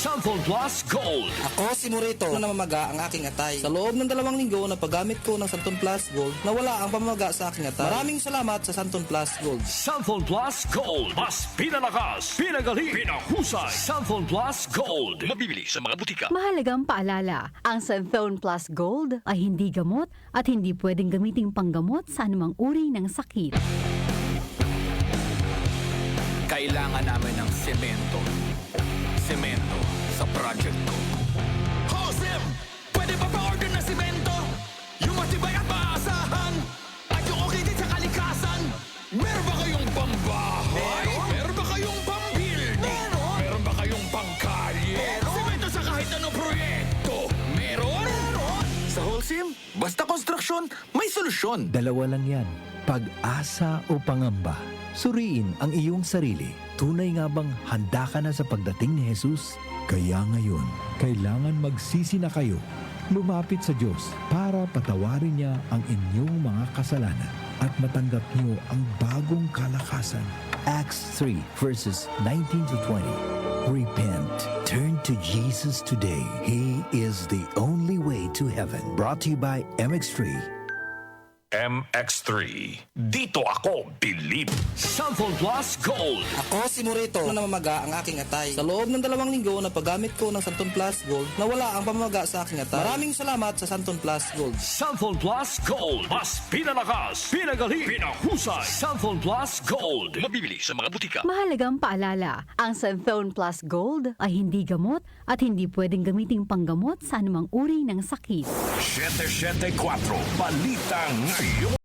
Santon Plus Gold. Ako si Morito na namamaga ang aking atay. Sa loob ng 2 linggo na paggamit ko ng Santon Plus Gold, nawala ang pamamaga sa aking atay. Maraming salamat sa Santon Plus Gold. Santon Plus Gold. Mas pinalakas, pinagaling, pinahusay. Santon Plus Gold. Mabibili sa mga butika. Mahalagang paalala, ang Santon Plus Gold ay hindi gamot at hindi pwedeng gamiting panggamot sa anumang uri ng sakit. Kailangan namin ng semento. Semento sa project ko. Josem! Pwede ba pa-order na semento? Yung matibay at maasahan. At yung okay din sa kalikasan. Meron ba kayong pambahay? Meron ba kayong pambuilding? Meron ba kayong pangkalye? Semento sa kahit anong proyekto. Meron? Sa Holcim, basta konstruksyon, may solusyon. Dalawa lang yan, pag-asa o pangamba. Suriin ang iyong sarili. Tunay nga bang handa ka na sa pagdating ni Jesus? Kaya ngayon, kailangan magsisi na kayo. Lumapit sa Diyos para patawarin niya ang inyong mga kasalanan at matanggap niyo ang bagong kalakasan. Acts 3 verses 19 to 20. Repent. Turn to Jesus today. He is the only way to heaven. Brought to you by MX3. MX3. Dito ako bilib. Santon Plus Gold. Ako si Morito na namamaga ang aking atay. Sa loob ng 2 linggo na paggamit ko ng Santon Plus Gold, nawala ang pamamaga sa aking atay. Maraming salamat sa Santon Plus Gold. Santon Plus Gold. Mas pinalakas, pinagaling, pinahusay. Santon Plus Gold. Mabibili sa mga butika. Mahalagang paalala, ang Santon Plus Gold ay hindi gamot at hindi pwedeng gamiting panggamot sa anumang uri ng sakit. 774 Balita ngayon.